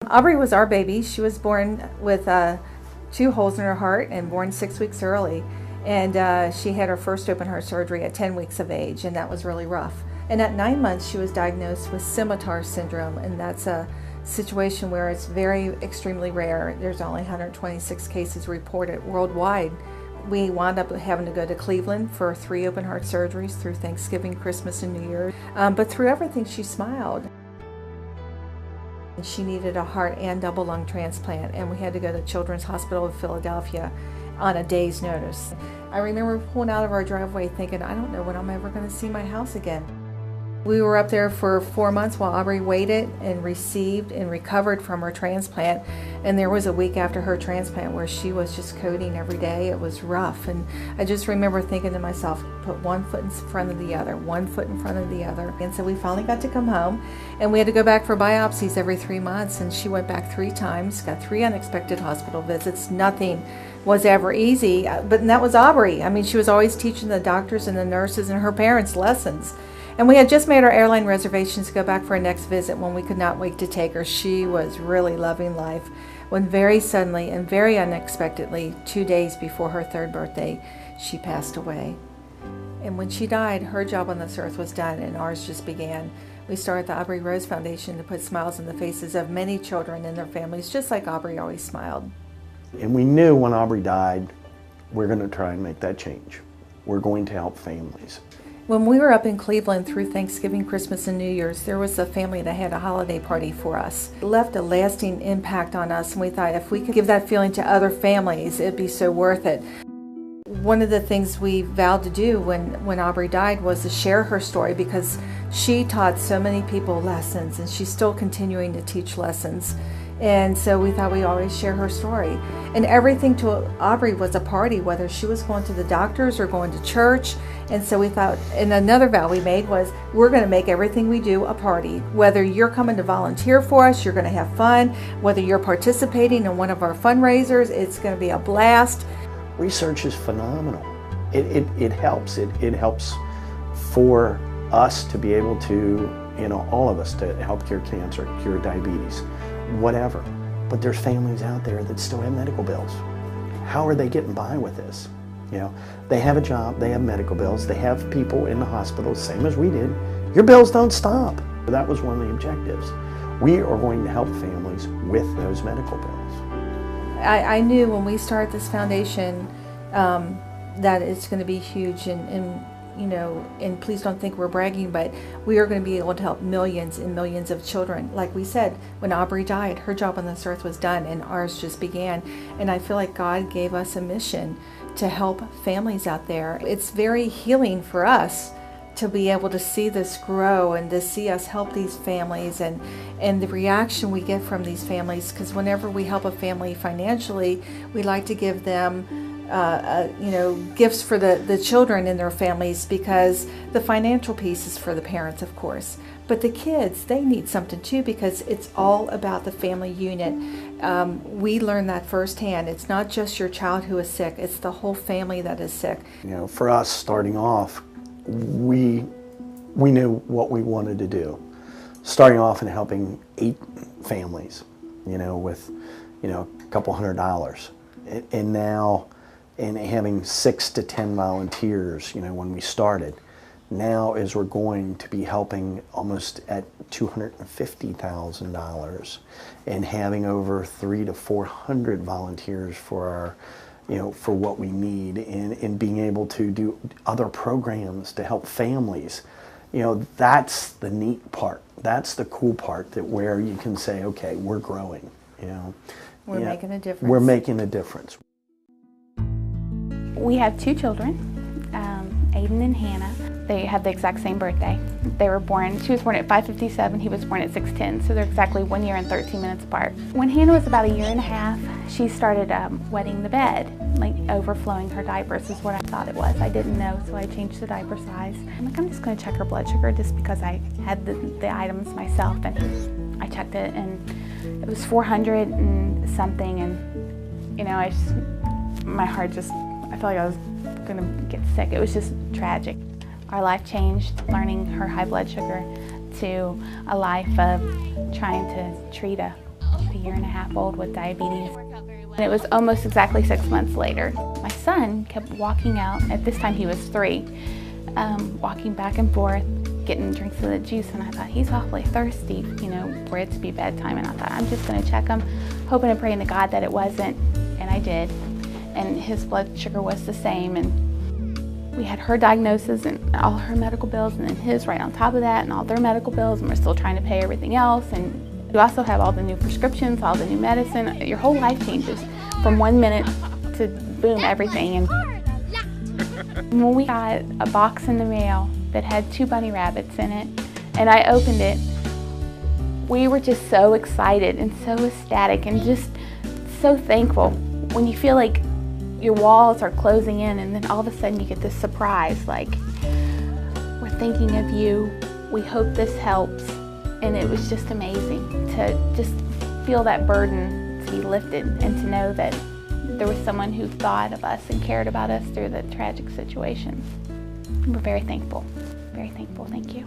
Aubrey was our baby. She was born with 2 holes in her heart and born 6 weeks early. And she had her first open heart surgery at 10 weeks of age, and that was really rough. And at 9 months, she was diagnosed with scimitar syndrome, and that's a situation where it's very extremely rare. There's only 126 cases reported worldwide. We wound up having to go to Cleveland for 3 open heart surgeries through Thanksgiving, Christmas, and New Year. But through everything, she smiled. She needed a heart and double lung transplant, and we had to go to Children's Hospital of Philadelphia on a day's notice. I remember pulling out of our driveway thinking, I don't know when I'm ever going to see my house again. We were up there for 4 months while Aubrey waited and received and recovered from her transplant. And there was a week after her transplant where she was just coding every day. It was rough. And I just remember thinking to myself, put one foot in front of the other, one foot in front of the other. And so we finally got to come home, and we had to go back for biopsies every 3 months. And she went back 3 times, got 3 unexpected hospital visits. Nothing was ever easy, but that was Aubrey. I mean, she was always teaching the doctors and the nurses and her parents lessons. And we had just made our airline reservations to go back for our next visit when we could not wait to take her. She was really loving life when very suddenly and very unexpectedly, 2 days before her 3rd birthday, she passed away. And when she died, her job on this earth was done and ours just began. We started the Aubrey Rose Foundation to put smiles on the faces of many children and their families, just like Aubrey always smiled. And we knew when Aubrey died, we're going to try and make that change. We're going to help families. When we were up in Cleveland through Thanksgiving, Christmas, and New Year's, there was a family that had a holiday party for us. It left a lasting impact on us, and we thought if we could give that feeling to other families, it'd be so worth it. One of the things we vowed to do when Aubrey died was to share her story, because she taught so many people lessons, and she's still continuing to teach lessons. And so we thought we'd always share her story. And everything to Aubrey was a party, whether she was going to the doctors or going to church. And so we thought, and another vow we made was, we're going to make everything we do a party. Whether you're coming to volunteer for us, you're going to have fun. Whether you're participating in one of our fundraisers, it's going to be a blast. Research is phenomenal. It helps. It helps for us to be able to, all of us, to help cure cancer, cure diabetes, whatever. But there's families out there that still have medical bills. How are they getting by with this? They have a job, they have medical bills, they have people in the hospital, same as we did. Your bills don't stop. That was one of the objectives. We are going to help families with those medical bills. I knew when we started this foundation that it's going to be huge, and please don't think we're bragging, but we are going to be able to help millions and millions of children. Like we said, when Aubrey died, her job on this earth was done and ours just began. And I feel like God gave us a mission to help families out there. It's very healing for us to be able to see this grow and to see us help these families and the reaction we get from these families, because whenever we help a family financially, we like to give them gifts for the children and their families, because the financial piece is for the parents, of course. But the kids, they need something too, because it's all about the family unit. We learned that firsthand. It's not just your child who is sick, it's the whole family that is sick. For us starting off, we knew what we wanted to do. Starting off and helping 8 families, with, a couple $100. And now, and having 6 to 10 volunteers, when we started. Now, as we're going to be helping almost at $250,000 and having over 300 to 400 volunteers for our, for what we need, and being able to do other programs to help families. That's the neat part. That's the cool part, that where you can say, okay, we're growing, We're making a difference. We're making a difference. We have 2 children, Aiden and Hannah. They had the exact same birthday. They were born, she was born at 5:57, he was born at 6:10, so they're exactly 1 year and 13 minutes apart. When Hannah was about 1.5 years, she started wetting the bed, like overflowing her diapers is what I thought it was. I didn't know, so I changed the diaper size. I'm just going to check her blood sugar just because I had the items myself, and I checked it, and it was 400 and something, and my heart just, I felt like I was going to get sick. It was just tragic. Our life changed, learning her high blood sugar to a life of trying to treat a a year and a half old with diabetes. And it was almost exactly 6 months later. My son kept walking out, at this time he was 3, walking back and forth, getting drinks of the juice, and I thought, he's awfully thirsty, you know, for it to be bedtime, and I thought, I'm just gonna check him, hoping and praying to God that it wasn't, and I did. And his blood sugar was the same, and we had her diagnosis and all her medical bills, and then his right on top of that, and all their medical bills, and we're still trying to pay everything else. And you also have all the new prescriptions, all the new medicine. Your whole life changes from 1 minute to boom, everything. And when we got a box in the mail that had 2 bunny rabbits in it, and I opened it, we were just so excited and so ecstatic and just so thankful. When you feel like your walls are closing in, and then all of a sudden you get this surprise, like, we're thinking of you, we hope this helps. And it was just amazing to just feel that burden to be lifted and to know that there was someone who thought of us and cared about us through the tragic situation. We're very thankful, thank you.